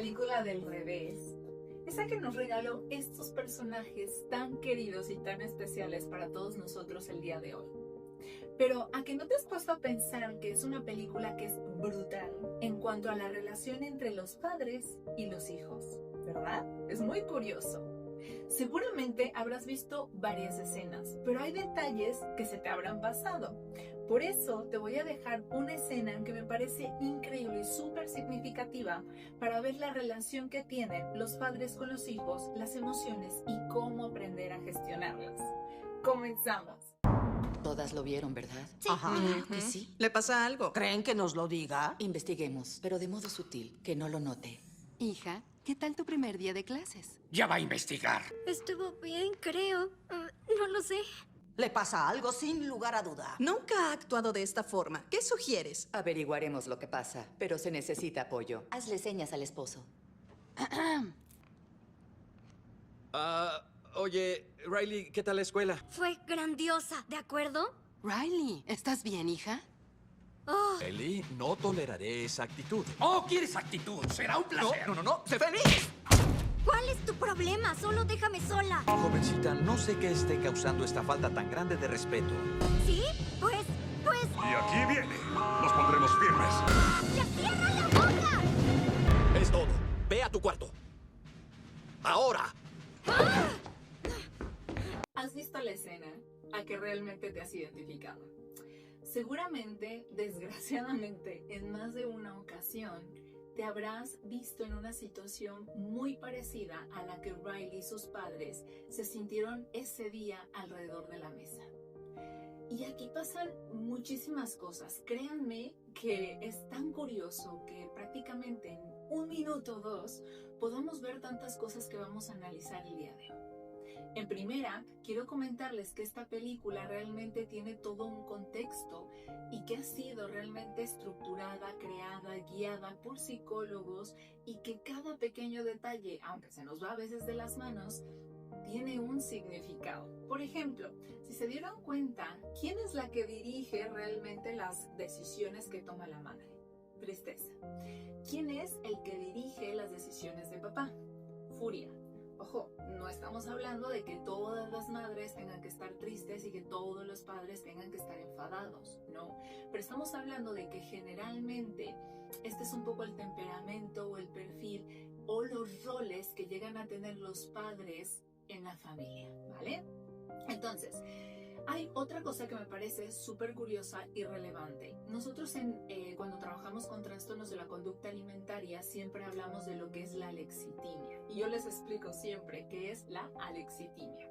película del revés, esa que nos regaló estos personajes tan queridos y tan especiales para todos nosotros el día de hoy. Pero ¿a que no te has puesto a pensar que es una película que es brutal en cuanto a la relación entre los padres y los hijos? ¿Verdad? Es muy curioso. Seguramente habrás visto varias escenas, pero hay detalles que se te habrán pasado. Por eso te voy a dejar una escena que me parece increíble y súper significativa para ver la relación que tienen los padres con los hijos, las emociones y cómo aprender a gestionarlas. Comenzamos. Todas lo vieron, ¿verdad? Sí. Ajá. Claro que sí. ¿Le pasa algo? ¿Creen que nos lo diga? Investiguemos, pero de modo sutil, que no lo note. Hija, ¿qué tal tu primer día de clases? Ya va a investigar. Estuvo bien, creo. No lo sé. ¿Le pasa algo sin lugar a duda? Nunca ha actuado de esta forma. ¿Qué sugieres? Averiguaremos lo que pasa, pero se necesita apoyo. Hazle señas al esposo. Oye, Riley, ¿qué tal la escuela? Fue grandiosa, ¿de acuerdo? Riley, ¿estás bien, hija? Oh, Ellie, no toleraré esa actitud. ¡Oh, quieres actitud! ¡Será un placer! No. ¡Sé feliz! ¿cuál es tu problema? Solo déjame sola. Jovencita, no sé qué esté causando esta falta tan grande de respeto. ¿Sí? Pues... Y aquí viene. Nos pondremos firmes. ¡Ya cierra la boca! Es todo. Ve a tu cuarto. ¡Ahora! ¿Has visto la escena a que realmente te has identificado? Seguramente, desgraciadamente, en más de una ocasión, te habrás visto en una situación muy parecida a la que Riley y sus padres se sintieron ese día alrededor de la mesa. Y aquí pasan muchísimas cosas. Créanme que es tan curioso que prácticamente en 1 minuto o 2 podamos ver tantas cosas que vamos a analizar el día de hoy. En primera, quiero comentarles que esta película realmente tiene todo un contexto y que ha sido realmente estructurada, creada, guiada por psicólogos y que cada pequeño detalle, aunque se nos va a veces de las manos, tiene un significado. Por ejemplo, si se dieron cuenta, ¿quién es la que dirige realmente las decisiones que toma la madre? Tristeza. ¿Quién es el que dirige las decisiones de papá? Furia. Ojo, no estamos hablando de que todas las madres tengan que estar tristes y que todos los padres tengan que estar enfadados, no. Pero estamos hablando de que generalmente este es un poco el temperamento o el perfil o los roles que llegan a tener los padres en la familia, ¿vale? Entonces, hay otra cosa que me parece súper curiosa y relevante. Nosotros cuando trabajamos con trastornos de la conducta alimentaria siempre hablamos de lo que es la alexitimia. Y yo les explico siempre qué es la alexitimia.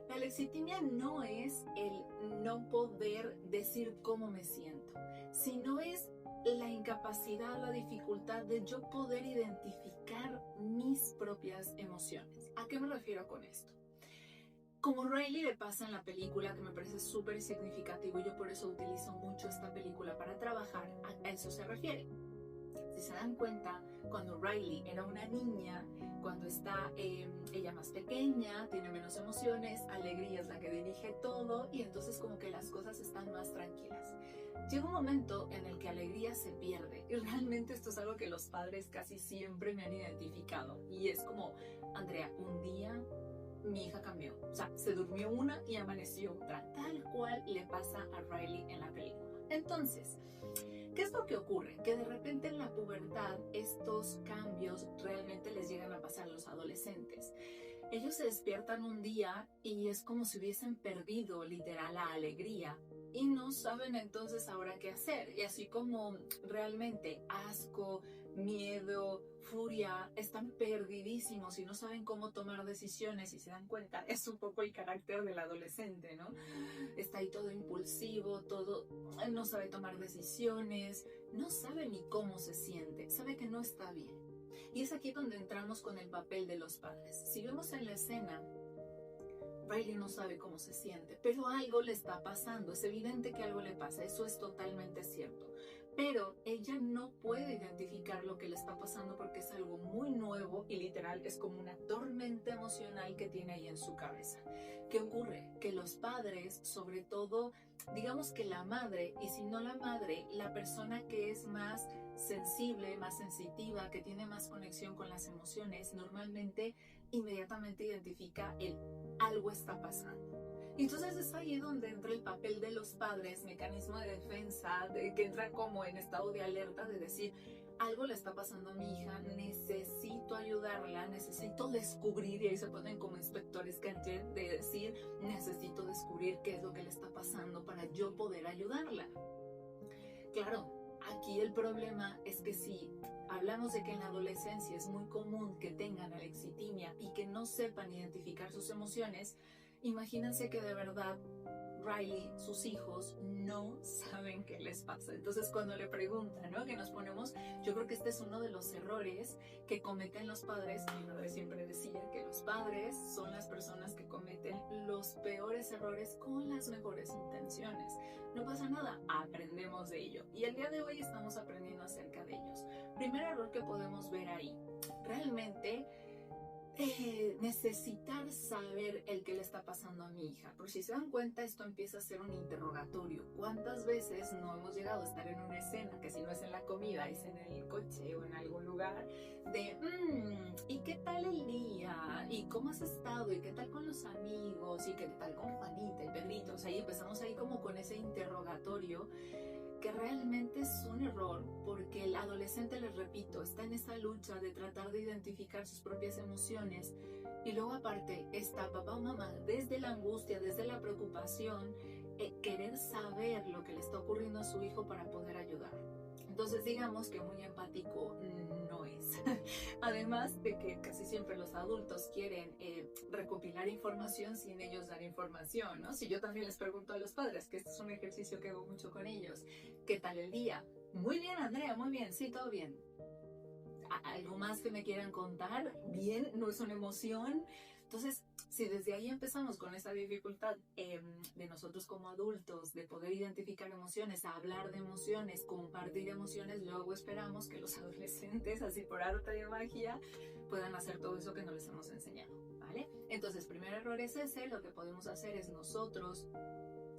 La alexitimia no es el no poder decir cómo me siento, sino es la incapacidad, la dificultad de yo poder identificar mis propias emociones. ¿A qué me refiero con esto? Como Riley le pasa en la película, que me parece súper significativo, y yo por eso utilizo mucho esta película para trabajar, a eso se refiere. Si se dan cuenta, cuando Riley era una niña, cuando está ella más pequeña, tiene menos emociones, Alegría es la que dirige todo y entonces como que las cosas están más tranquilas. Llega un momento en el que Alegría se pierde y realmente esto es algo que los padres casi siempre me han identificado y es como, Andrea, un día mi hija cambió, o sea, se durmió una y amaneció otra, tal cual le pasa a Riley en la película. Entonces, ¿qué es lo que ocurre? Que de repente en la pubertad estos cambios realmente les llegan a pasar a los adolescentes. Ellos se despiertan un día y es como si hubiesen perdido literal la alegría y no saben entonces ahora qué hacer. Y así como realmente asco, miedo, furia, están perdidísimos y no saben cómo tomar decisiones y se dan cuenta, es un poco el carácter del adolescente, ¿no? Está ahí todo impulsivo, todo, no sabe tomar decisiones, no sabe ni cómo se siente, sabe que no está bien. Y es aquí donde entramos con el papel de los padres. Si vemos en la escena, Riley no sabe cómo se siente, pero algo le está pasando, es evidente que algo le pasa, eso es totalmente cierto. Pero ella no puede identificar lo que le está pasando porque es algo muy nuevo y literal es como una tormenta emocional que tiene ahí en su cabeza. ¿Qué ocurre? Que los padres, sobre todo, digamos que la madre, y si no la madre, la persona que es más sensible, más sensitiva, que tiene más conexión con las emociones, normalmente inmediatamente identifica el algo está pasando. Y entonces es ahí donde entra el papel de los padres, mecanismo de defensa, que entran como en estado de alerta de decir, algo le está pasando a mi hija, necesito ayudarla, necesito descubrir, y ahí se ponen como inspectores gadget de decir, necesito descubrir qué es lo que le está pasando para yo poder ayudarla. Claro, aquí el problema es que si hablamos de que en la adolescencia es muy común que tengan alexitimia y que no sepan identificar sus emociones, imagínense que de verdad Riley, sus hijos, no saben qué les pasa. Entonces cuando le preguntan, ¿no? Que nos ponemos, yo creo que este es uno de los errores que cometen los padres. Mi madre siempre decía que los padres son las personas que cometen los peores errores con las mejores intenciones. No pasa nada, aprendemos de ello. Y el día de hoy estamos aprendiendo acerca de ellos. Primer error que podemos ver ahí, realmente necesitar saber el que le está pasando a mi hija. Por si se dan cuenta, esto empieza a ser un interrogatorio. ¿Cuántas veces no hemos llegado a estar en una escena, que si no es en la comida, es en el coche o en algún lugar, de ¿y qué tal el día? ¿Y cómo has estado? ¿Y qué tal con los amigos? ¿Y qué tal con Juanita y Pedrito? O sea, y empezamos ahí como con ese interrogatorio, que realmente es un error, porque el adolescente, les repito, está en esa lucha de tratar de identificar sus propias emociones, y luego aparte está papá o mamá desde la angustia, desde la preocupación, querer saber lo que le está ocurriendo a su hijo para poder ayudar. Entonces digamos que muy empático no es. Además de que casi siempre los adultos quieren recopilar información sin ellos dar información, ¿no? Si yo también les pregunto a los padres, que este es un ejercicio que hago mucho con ellos, ¿qué tal el día? Muy bien, Andrea, muy bien, sí, todo bien. ¿Algo más que me quieran contar? Bien, no es una emoción. Entonces, si desde ahí empezamos con esa dificultad de nosotros como adultos de poder identificar emociones, hablar de emociones, compartir emociones, luego esperamos que los adolescentes, así por arte de magia, puedan hacer todo eso que no les hemos enseñado, ¿vale? Entonces, primer error es ese. Lo que podemos hacer es nosotros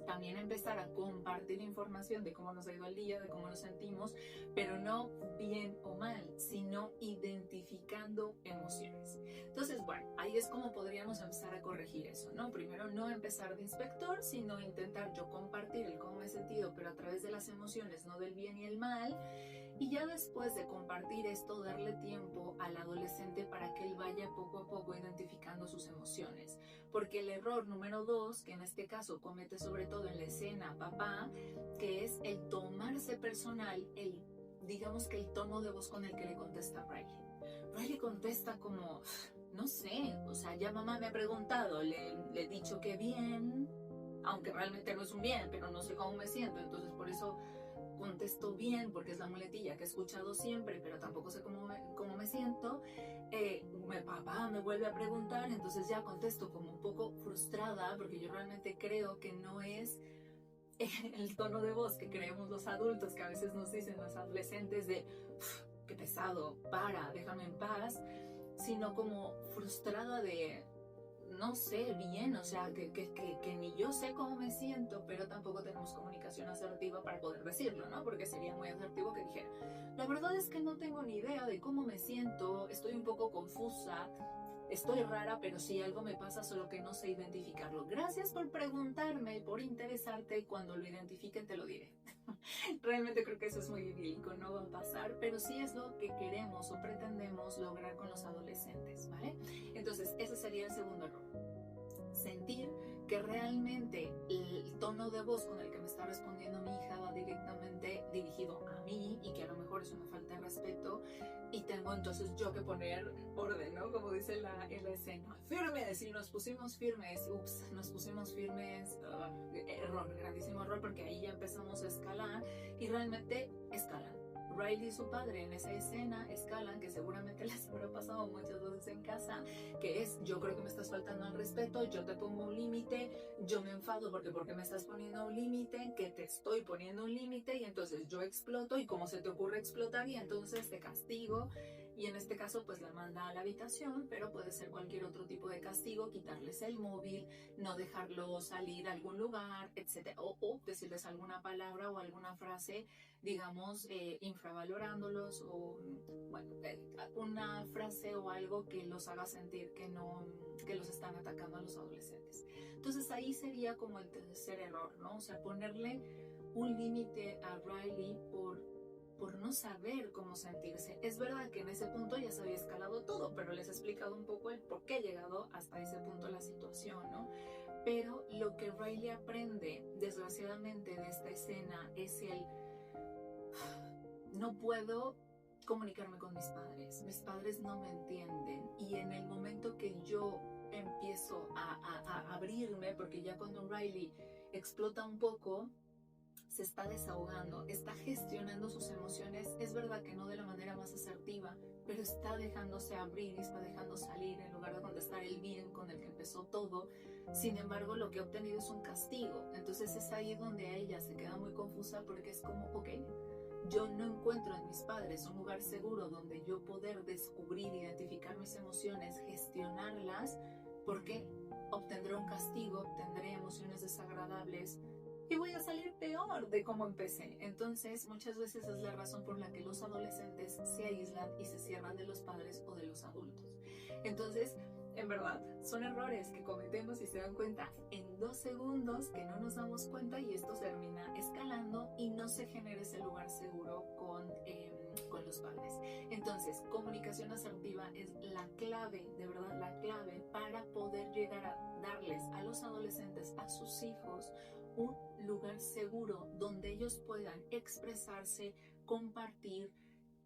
también empezar a compartir información de cómo nos ha ido el día, de cómo nos sentimos, pero no bien o mal, sino identificando emociones. Entonces, bueno, ahí es como podríamos empezar a corregir eso, ¿no? Primero, no empezar de inspector, sino intentar yo compartir el cómo me he sentido, pero a través de las emociones, no del bien y el mal. Y ya después de compartir esto, darle tiempo al adolescente para que él vaya poco a poco identificando sus emociones. Porque el error número 2, que en este caso comete sobre todo en la escena papá, que es el tomarse personal, digamos que el tono de voz con el que le contesta Riley. Riley contesta como, no sé, o sea, ya mamá me ha preguntado, le he dicho que bien, aunque realmente no es un bien, pero no sé cómo me siento, entonces por eso contesto bien, porque es la muletilla que he escuchado siempre, pero tampoco sé cómo me siento. Papá me vuelve a preguntar, entonces ya contesto como un poco frustrada, porque yo realmente creo que no es el tono de voz que creemos los adultos, que a veces nos dicen los adolescentes de qué pesado, déjame en paz, sino como frustrada de no sé bien, o sea, que ni yo sé cómo me siento, pero tampoco tenemos comunicación asertiva para poder decirlo, ¿no? Porque sería muy asertivo que dijera, la verdad es que no tengo ni idea de cómo me siento, estoy un poco confusa, estoy rara, pero si algo me pasa, solo que no sé identificarlo. Gracias por preguntarme, por interesarte, cuando lo identifique te lo diré. Realmente creo que eso es muy idílico, no va a pasar, pero sí es lo que queremos o pretendemos lograr con los adolescentes, ¿vale? Entonces, ese sería el segundo error. Sentir que realmente el tono de voz con el que me está respondiendo mi hija va directamente dirigido a mí y que a lo mejor es una falta de respeto y tengo entonces yo que poner orden, ¿no? Como dice en la escena, firmes, y nos pusimos firmes, nos pusimos firmes, error, grandísimo error, porque ahí ya empezamos a escalar y realmente escalan. Riley y su padre en esa escena escalan, que seguramente les habrá pasado muchas veces en casa, que es, yo creo que me estás faltando al respeto, yo te pongo un límite, yo me enfado porque me estás poniendo un límite, que te estoy poniendo un límite y entonces yo exploto y como se te ocurre explotar y entonces te castigo. Y en este caso pues la manda a la habitación, pero puede ser cualquier otro tipo de castigo, quitarles el móvil, no dejarlo salir a algún lugar, etc. O decirles alguna palabra o alguna frase, digamos, infravalorándolos, o bueno, una frase o algo que los haga sentir que los están atacando a los adolescentes. Entonces ahí sería como el tercer error, ¿no? O sea, ponerle un límite a Riley por no saber cómo sentirse. Es verdad que en ese punto ya se había escalado todo, pero les he explicado un poco el por qué ha llegado hasta ese punto la situación, ¿no? Pero lo que Riley aprende, desgraciadamente, de esta escena es no puedo comunicarme con mis padres no me entienden, y en el momento que yo empiezo a abrirme, porque ya cuando Riley explota un poco, se está desahogando, está gestionando sus emociones, es verdad que no de la manera más asertiva, pero está dejándose abrir y está dejando salir en lugar de contestar el bien con el que empezó todo. Sin embargo, lo que ha obtenido es un castigo. Entonces es ahí donde a ella se queda muy confusa, porque es como, ok, yo no encuentro en mis padres un lugar seguro donde yo poder descubrir, identificar mis emociones, gestionarlas, porque obtendré un castigo, obtendré emociones desagradables, y voy a salir peor de cómo empecé. Entonces, muchas veces es la razón por la que los adolescentes se aíslan y se cierran de los padres o de los adultos. Entonces, en verdad, son errores que cometemos y se dan cuenta en 2 segundos, que no nos damos cuenta, y esto termina escalando y no se genera ese lugar seguro con los padres. Entonces, comunicación asertiva es la clave, de verdad, la clave para poder llegar a darles a los adolescentes, a sus hijos, un lugar seguro donde ellos puedan expresarse, compartir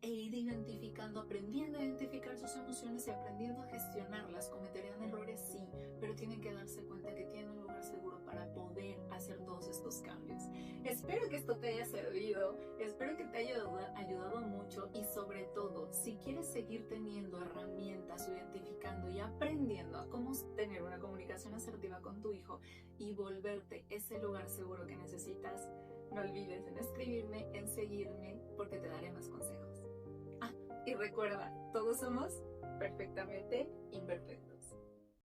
e ir identificando, aprendiendo a identificar sus emociones y aprendiendo a gestionarlas. Cometerán errores, sí, pero tienen que darse cuenta que tienen un lugar seguro para poder hacer todos estos cambios. Espero que esto te haya servido, espero que te haya ayudado mucho, y sobre todo, si quieres seguir teniendo herramientas, identificando y aprendiendo a cómo tener una comunicación asertiva con tu hijo y volverte ese lugar seguro que necesitas, no olvides en escribirme, en seguirme, porque te daré más consejos. Y recuerda, todos somos perfectamente imperfectos.